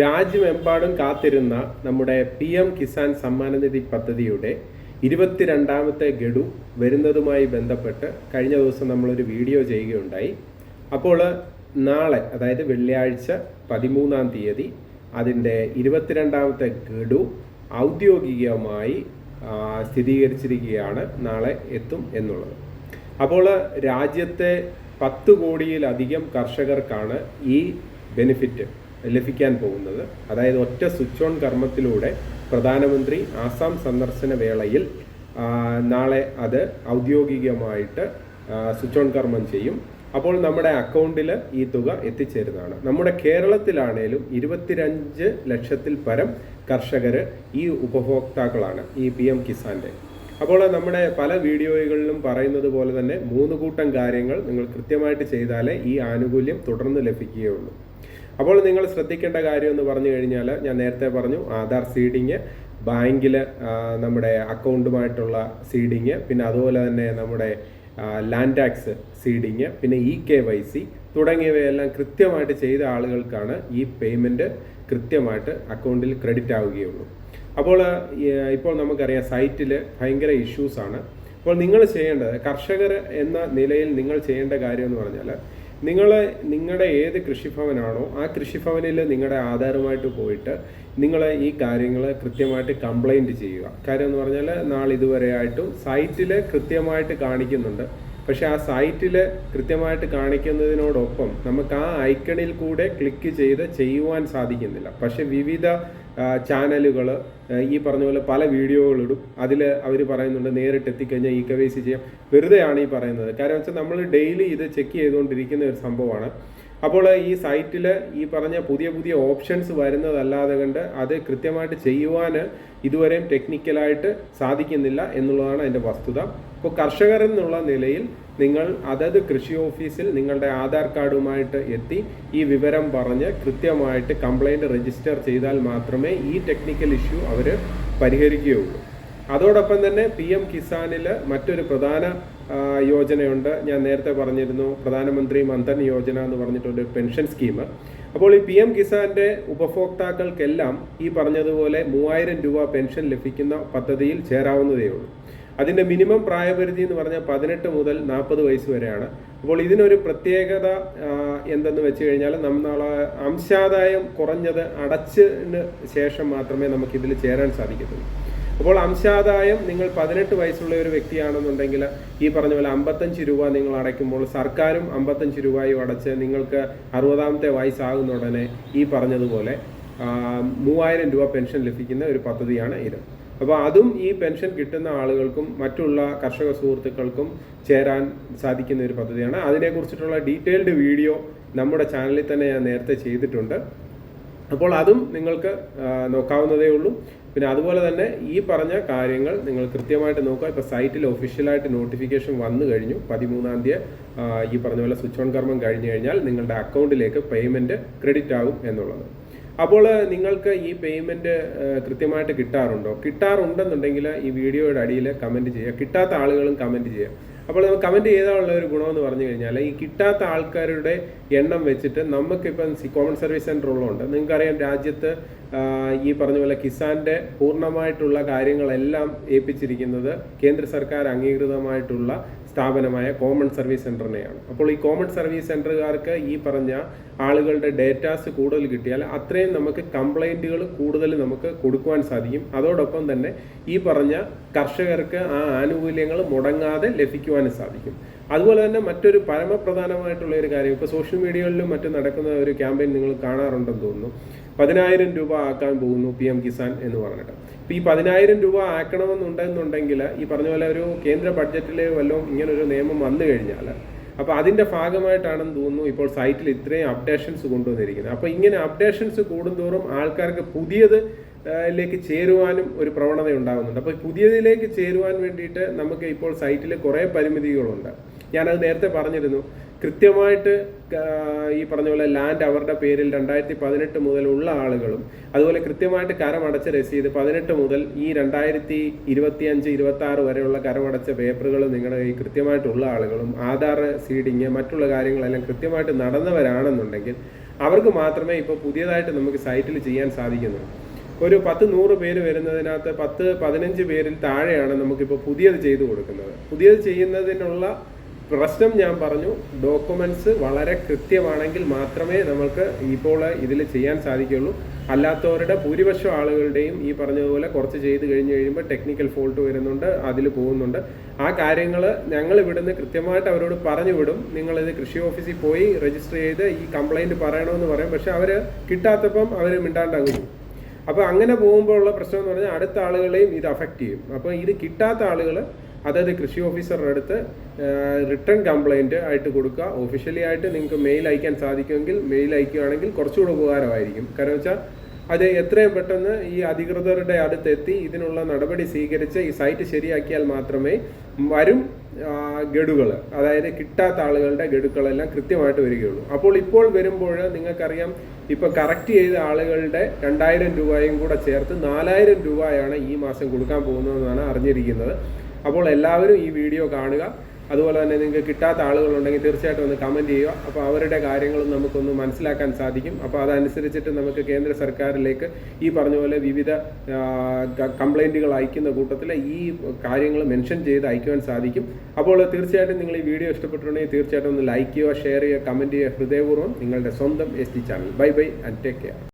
രാജ്യമെമ്പാടും കാത്തിരുന്ന നമ്മുടെ PM കിസാൻ സമ്മാന നിധി പദ്ധതിയുടെ 22ാമത്തെ ഗഡു വരുന്നതുമായി ബന്ധപ്പെട്ട് കഴിഞ്ഞ ദിവസം നമ്മളൊരു വീഡിയോ ചെയ്യുകയുണ്ടായി. അപ്പോൾ നാളെ, അതായത് വെള്ളിയാഴ്ച 13-ാം തീയതി അതിൻ്റെ 22ാമത്തെ ഗഡു ഔദ്യോഗികമായി സ്ഥിരീകരിച്ചിരിക്കുകയാണ്. നാളെ എത്തും എന്നുള്ളത്. അപ്പോൾ രാജ്യത്തെ 10 കോടിയിലധികം കർഷകർക്കാണ് ഈ ബെനിഫിറ്റ് ലഭിക്കാൻ പോകുന്നത്. അതായത് ഒറ്റ സ്വിച്ച് ഓൺ കർമ്മത്തിലൂടെ പ്രധാനമന്ത്രി ആസാം സന്ദർശന വേളയിൽ നാളെ അത് ഔദ്യോഗികമായിട്ട് സ്വിച്ച് ഓൺ കർമ്മം ചെയ്യും. അപ്പോൾ നമ്മുടെ അക്കൗണ്ടിൽ ഈ തുക എത്തിച്ചേരുന്നതാണ്. നമ്മുടെ കേരളത്തിലാണേലും 25 ലക്ഷത്തിൽ പരം കർഷകർ ഈ ഉപഭോക്താക്കളാണ് ഈ PM കിസാൻ്റെ. അപ്പോൾ നമ്മുടെ പല വീഡിയോകളിലും പറയുന്നത് പോലെ തന്നെ 3 കൂട്ടം കാര്യങ്ങൾ നിങ്ങൾ കൃത്യമായിട്ട് ചെയ്താലേ ഈ ആനുകൂല്യം തുടർന്ന് ലഭിക്കുകയുള്ളൂ. അപ്പോൾ നിങ്ങൾ ശ്രദ്ധിക്കേണ്ട കാര്യം എന്ന് പറഞ്ഞു കഴിഞ്ഞാൽ, ഞാൻ നേരത്തെ പറഞ്ഞു, ആധാർ സീഡിങ്, ബാങ്കിൽ നമ്മുടെ അക്കൗണ്ടുമായിട്ടുള്ള സീഡിങ്, പിന്നെ അതുപോലെ തന്നെ നമ്മുടെ ലാൻഡ് ടാക്സ് സീഡിങ്, പിന്നെ KYC തുടങ്ങിയവയെല്ലാം കൃത്യമായിട്ട് ചെയ്ത ആളുകൾക്കാണ് ഈ പേയ്മെൻറ്റ് കൃത്യമായിട്ട് അക്കൗണ്ടിൽ ക്രെഡിറ്റ് ആവുകയുള്ളൂ. ഇപ്പോൾ നമുക്കറിയാം സൈറ്റിൽ ഭയങ്കര ഇഷ്യൂസാണ്. അപ്പോൾ നിങ്ങൾ ചെയ്യേണ്ടത്, കർഷകർ എന്ന നിലയിൽ നിങ്ങൾ ചെയ്യേണ്ട കാര്യം എന്ന് പറഞ്ഞാൽ, നിങ്ങളുടെ ഏത് കൃഷിഭവനാണോ ആ കൃഷിഭവനിൽ നിങ്ങളുടെ ആധാറുമായിട്ട് പോയിട്ട് നിങ്ങൾ ഈ കാര്യങ്ങൾ കൃത്യമായിട്ട് കംപ്ലൈൻറ്റ് ചെയ്യുക. കാര്യം എന്ന് പറഞ്ഞാൽ, നാളിതുവരെയായിട്ടും സൈറ്റിൽ കൃത്യമായിട്ട് കാണിക്കുന്നുണ്ട്. പക്ഷേ ആ സൈറ്റിൽ കൃത്യമായിട്ട് കാണിക്കുന്നതിനോടൊപ്പം നമുക്ക് ആ ഐക്കണിൽ കൂടെ ക്ലിക്ക് ചെയ്ത് ചെയ്യുവാൻ സാധിക്കുന്നില്ല. പക്ഷേ വിവിധ ചാനലുകൾ ഈ പറഞ്ഞ പോലെ പല വീഡിയോകളിടും. അതിൽ അവർ പറയുന്നുണ്ട് നേരിട്ട് എത്തിക്കഴിഞ്ഞാൽ KYC ചെയ്യാം. വെറുതെയാണ് ഈ പറയുന്നത്. കാരണം വെച്ചാൽ നമ്മൾ ഡെയിലി ഇത് ചെക്ക് ചെയ്തുകൊണ്ടിരിക്കുന്ന ഒരു സംഭവമാണ്. അപ്പോൾ ഈ സൈറ്റിൽ ഈ പറഞ്ഞ പുതിയ പുതിയ ഓപ്ഷൻസ് വരുന്നതല്ലാതെ കണ്ട് അത് കൃത്യമായിട്ട് ചെയ്യുവാൻ ഇതുവരെയും ടെക്നിക്കലായിട്ട് സാധിക്കുന്നില്ല എന്നുള്ളതാണ് അതിൻ്റെ വസ്തുത. അപ്പോൾ കർഷകർ എന്നുള്ള നിലയിൽ നിങ്ങൾ അതത് കൃഷി ഓഫീസിൽ നിങ്ങളുടെ ആധാർ കാർഡുമായിട്ട് എത്തി ഈ വിവരം പറഞ്ഞ് കൃത്യമായിട്ട് കംപ്ലൈൻറ്റ് രജിസ്റ്റർ ചെയ്താൽ മാത്രമേ ഈ ടെക്നിക്കൽ ഇഷ്യൂ അവർ പരിഹരിക്കുകയുള്ളൂ. അതോടൊപ്പം തന്നെ PM കിസാനിൽ മറ്റൊരു പ്രധാന യോജനയുണ്ട്. ഞാൻ നേരത്തെ പറഞ്ഞിരുന്നു, പ്രധാനമന്ത്രി മൻധൻ യോജന എന്ന് പറഞ്ഞിട്ടൊരു പെൻഷൻ സ്കീം. അപ്പോൾ ഈ PM കിസാൻ്റെ ഉപഭോക്താക്കൾക്കെല്ലാം ഈ പറഞ്ഞതുപോലെ 3000 രൂപ പെൻഷൻ ലഭിക്കുന്ന പദ്ധതിയിൽ ചേരാവുന്നതേ ഉള്ളൂ. അതിൻ്റെ മിനിമം പ്രായപരിധി എന്ന് പറഞ്ഞാൽ 18 മുതൽ 40 വയസ്സ് വരെയാണ്. അപ്പോൾ ഇതിനൊരു പ്രത്യേകത എന്തെന്ന് വെച്ച് കഴിഞ്ഞാൽ, നമ്മൾ അംശാദായം കുറഞ്ഞത് അടച്ചതിന് ശേഷം മാത്രമേ നമുക്കിതിൽ ചേരാൻ സാധിക്കത്തുള്ളൂ. അപ്പോൾ അംശാദായം നിങ്ങൾ 18 വയസ്സുള്ള ഒരു വ്യക്തിയാണെന്നുണ്ടെങ്കിൽ ഈ പറഞ്ഞ പോലെ 55 രൂപ നിങ്ങൾ അടയ്ക്കുമ്പോൾ സർക്കാരും 55 രൂപയും അടച്ച് നിങ്ങൾക്ക് 60ാമത്തെ വയസ്സാകുന്ന ഉടനെ ഈ പറഞ്ഞതുപോലെ 3000 രൂപ പെൻഷൻ ലഭിക്കുന്ന ഒരു പദ്ധതിയാണ് ഇത്. അപ്പോൾ അതും ഈ പെൻഷൻ കിട്ടുന്ന ആളുകൾക്കും മറ്റുള്ള കർഷക സുഹൃത്തുക്കൾക്കും ചേരാൻ സാധിക്കുന്ന ഒരു പദ്ധതിയാണ്. അതിനെക്കുറിച്ചിട്ടുള്ള ഡീറ്റെയിൽഡ് വീഡിയോ നമ്മുടെ ചാനലിൽ തന്നെ ഞാൻ നേരത്തെ ചെയ്തിട്ടുണ്ട്. അപ്പോൾ അതും നിങ്ങൾക്ക് നോക്കാവുന്നതേ ഉള്ളൂ. പിന്നെ അതുപോലെ തന്നെ ഈ പറഞ്ഞ കാര്യങ്ങൾ നിങ്ങൾ കൃത്യമായിട്ട് നോക്കുക. ഇപ്പോൾ സൈറ്റിൽ ഒഫീഷ്യലായിട്ട് നോട്ടിഫിക്കേഷൻ വന്നു കഴിഞ്ഞു. 13-ാം തീയതി ഈ പറഞ്ഞ പോലെ സ്വിച്ച് ഓൺ കർമ്മം കഴിഞ്ഞു കഴിഞ്ഞാൽ നിങ്ങളുടെ അക്കൗണ്ടിലേക്ക് പേയ്മെൻറ്റ് ക്രെഡിറ്റ് ആകും എന്നുള്ളത്. അപ്പോൾ നിങ്ങൾക്ക് ഈ പേയ്മെൻറ്റ് കൃത്യമായിട്ട് കിട്ടാറുണ്ടെന്നുണ്ടെങ്കിൽ ഈ വീഡിയോയുടെ അടിയിൽ കമൻറ്റ് ചെയ്യുക. കിട്ടാത്ത ആളുകളും കമൻറ്റ് ചെയ്യുക. അപ്പോൾ നമുക്ക് കമൻറ്റ് ചെയ്താലുള്ള ഒരു ഗുണമെന്ന് പറഞ്ഞു കഴിഞ്ഞാൽ, ഈ കിട്ടാത്ത ആൾക്കാരുടെ എണ്ണം വെച്ചിട്ട് നമുക്കിപ്പം കോമൺ സർവീസ് സെൻ്റർ ഉള്ളതുകൊണ്ട് നിങ്ങൾക്കറിയാം, രാജ്യത്ത് ഈ പറഞ്ഞ പോലെ കിസാൻ്റെ പൂർണ്ണമായിട്ടുള്ള കാര്യങ്ങളെല്ലാം ഏൽപ്പിച്ചിരിക്കുന്നത് കേന്ദ്ര സർക്കാർ അംഗീകൃതമായിട്ടുള്ള സ്ഥാപനമായ കോമൺ സർവീസ് സെൻ്ററിനെയാണ്. അപ്പോൾ ഈ കോമൺ സർവീസ് സെൻ്ററുകാർക്ക് ഈ പറഞ്ഞ ആളുകളുടെ ഡേറ്റാസ് കൂടുതൽ കിട്ടിയാൽ അത്രയും നമുക്ക് കംപ്ലൈൻറ്റുകൾ കൂടുതൽ നമുക്ക് കൊടുക്കുവാൻ സാധിക്കും. അതോടൊപ്പം തന്നെ ഈ പറഞ്ഞ കർഷകർക്ക് ആ ആനുകൂല്യങ്ങൾ മുടങ്ങാതെ ലഭിക്കുവാനും സാധിക്കും. അതുപോലെ തന്നെ മറ്റൊരു പരമപ്രധാനമായിട്ടുള്ള ഒരു കാര്യം, ഇപ്പോൾ സോഷ്യൽ മീഡിയകളിലും മറ്റും നടക്കുന്ന ഒരു ക്യാമ്പയിൻ നിങ്ങൾ കാണാറുണ്ടെന്ന് തോന്നുന്നു. 10,000 രൂപ ആക്കാൻ പോകുന്നു PM കിസാൻ എന്ന് പറഞ്ഞിട്ട്. ഇപ്പോൾ ഈ 10,000 രൂപ ആക്കണമെന്നുണ്ടെന്നുണ്ടെങ്കിൽ ഈ പറഞ്ഞ പോലെ ഒരു കേന്ദ്ര ബഡ്ജറ്റിൽ വല്ലതും ഇങ്ങനൊരു നിയമം വന്നു കഴിഞ്ഞാൽ, അപ്പോൾ അതിൻ്റെ ഭാഗമായിട്ടാണെന്ന് തോന്നുന്നു ഇപ്പോൾ സൈറ്റിൽ ഇത്രയും അപ്ഡേഷൻസ് കൊണ്ടുവന്നിരിക്കുന്നത്. അപ്പോൾ ഇങ്ങനെ അപ്ഡേഷൻസ് കൂടുന്തോറും ആൾക്കാർക്ക് ലേക്ക് ചേരുവാനും ഒരു പ്രവണത ഉണ്ടാകുന്നുണ്ട്. അപ്പോൾ പുതിയതിലേക്ക് ചേരുവാൻ വേണ്ടിയിട്ട് നമുക്ക് ഇപ്പോൾ സൈറ്റിൽ കുറേ പരിമിതികളുണ്ട്. ഞാനത് നേരത്തെ പറഞ്ഞിരുന്നു. കൃത്യമായിട്ട് ഈ പറഞ്ഞ പോലെ ലാൻഡ് അവരുടെ പേരിൽ 2018 മുതലുള്ള ആളുകളും, അതുപോലെ കൃത്യമായിട്ട് കരമടച്ച രസീത് 18 മുതൽ ഈ 2025-26 വരെയുള്ള കരമടച്ച പേപ്പറുകൾ നിങ്ങളുടെ കയ്യിൽ കൃത്യമായിട്ടുള്ള ആളുകളും, ആധാർ സീഡിങ് മറ്റുള്ള കാര്യങ്ങളെല്ലാം കൃത്യമായിട്ട് നടന്നവരാണെന്നുണ്ടെങ്കിൽ അവർക്ക് മാത്രമേ ഇപ്പോൾ പുതിയതായിട്ട് നമുക്ക് സൈറ്റിൽ ചെയ്യാൻ സാധിക്കുന്നുള്ളൂ. ഒരു 10-100 പേര് വരുന്നതിനകത്ത് 10-15 പേരിൽ താഴെയാണ് നമുക്കിപ്പോൾ പുതിയത് ചെയ്തു കൊടുക്കുന്നത്. പുതിയത് ചെയ്യുന്നതിനുള്ള പ്രശ്നം ഞാൻ പറഞ്ഞു, ഡോക്യുമെൻറ്റ്സ് വളരെ കൃത്യമാണെങ്കിൽ മാത്രമേ നമുക്ക് ഇപ്പോൾ ഇതിൽ ചെയ്യാൻ സാധിക്കുകയുള്ളൂ. അല്ലാത്തവരുടെ ഭൂരിപക്ഷം ആളുകളുടെയും ഈ പറഞ്ഞതുപോലെ കുറച്ച് ചെയ്ത് കഴിഞ്ഞ് കഴിയുമ്പോൾ ടെക്നിക്കൽ ഫോൾട്ട് വരുന്നുണ്ട്, അതിൽ പോകുന്നുണ്ട്. ആ കാര്യങ്ങൾ ഞങ്ങൾ ഇവിടുന്ന് കൃത്യമായിട്ട് അവരോട് പറഞ്ഞു വിടും. നിങ്ങളിത് കൃഷി ഓഫീസിൽ പോയി രജിസ്റ്റർ ചെയ്ത് ഈ കംപ്ലൈൻറ്റ് പറയണമെന്ന് പറയും. പക്ഷെ അവർ കിട്ടാത്തപ്പം അവർ മിണ്ടാണ്ടങ്ങ് പോകും. അപ്പോൾ അങ്ങനെ പോകുമ്പോൾ ഉള്ള പ്രശ്നം എന്ന് പറഞ്ഞാൽ അടുത്ത ആളുകളെയും ഇത് അഫക്റ്റ് ചെയ്യും. അപ്പോൾ ഇത് കിട്ടാത്ത ആളുകൾ അതായത് കൃഷി ഓഫീസറുടെ അടുത്ത് റിട്ടേൺ കംപ്ലൈൻറ്റ് ആയിട്ട് കൊടുക്കുക. ഒഫീഷ്യലി ആയിട്ട് നിങ്ങൾക്ക് മെയിൽ അയക്കാൻ സാധിക്കുമെങ്കിൽ മെയിൽ അയക്കുകയാണെങ്കിൽ കുറച്ചുകൂടെ ഉപകാരമായിരിക്കും. കാരണം വെച്ചാൽ അത് എത്രയും പെട്ടെന്ന് ഈ അധികൃതരുടെ അടുത്തെത്തി ഇതിനുള്ള നടപടി സ്വീകരിച്ച് ഈ സൈറ്റ് ശരിയാക്കിയാൽ മാത്രമേ വരും ഗഡുകൾ, അതായത് കിട്ടാത്ത ആളുകളുടെ ഗഡുക്കളെല്ലാം കൃത്യമായിട്ട് വരികയുള്ളൂ. അപ്പോൾ ഇപ്പോൾ വരുമ്പോൾ നിങ്ങൾക്കറിയാം, ഇപ്പോൾ കറക്റ്റ് ചെയ്ത ആളുകളുടെ 2000 രൂപയും കൂടെ ചേർത്ത് 4000 രൂപയാണ് ഈ മാസം കൊടുക്കാൻ പോകുന്നതെന്നാണ് അറിഞ്ഞിരിക്കുന്നത്. അപ്പോൾ എല്ലാവരും ഈ വീഡിയോ കാണുക. അതുപോലെ തന്നെ നിങ്ങൾക്ക് കിട്ടാത്ത ആളുകളുണ്ടെങ്കിൽ തീർച്ചയായിട്ടും ഒന്ന് കമൻറ്റ് ചെയ്യുക. അപ്പോൾ അവരുടെ കാര്യങ്ങളും നമുക്കൊന്ന് മനസ്സിലാക്കാൻ സാധിക്കും. അപ്പോൾ അതനുസരിച്ചിട്ട് നമുക്ക് കേന്ദ്ര സർക്കാരിലേക്ക് ഈ പറഞ്ഞ പോലെ വിവിധ കംപ്ലൈൻറ്റുകൾ അയക്കുന്ന കൂട്ടത്തിൽ ഈ കാര്യങ്ങൾ മെൻഷൻ ചെയ്ത് അയക്കുവാൻ സാധിക്കും. അപ്പോൾ തീർച്ചയായിട്ടും നിങ്ങൾ ഈ വീഡിയോ ഇഷ്ടപ്പെട്ടിട്ടുണ്ടെങ്കിൽ തീർച്ചയായിട്ടും ഒന്ന് ലൈക്ക് ചെയ്യുക, ഷെയർ ചെയ്യുക, കമൻറ്റ് ചെയ്യുക. ഹൃദയപൂർവ്വം നിങ്ങളുടെ സ്വന്തം ST channel. Bye bye and take care.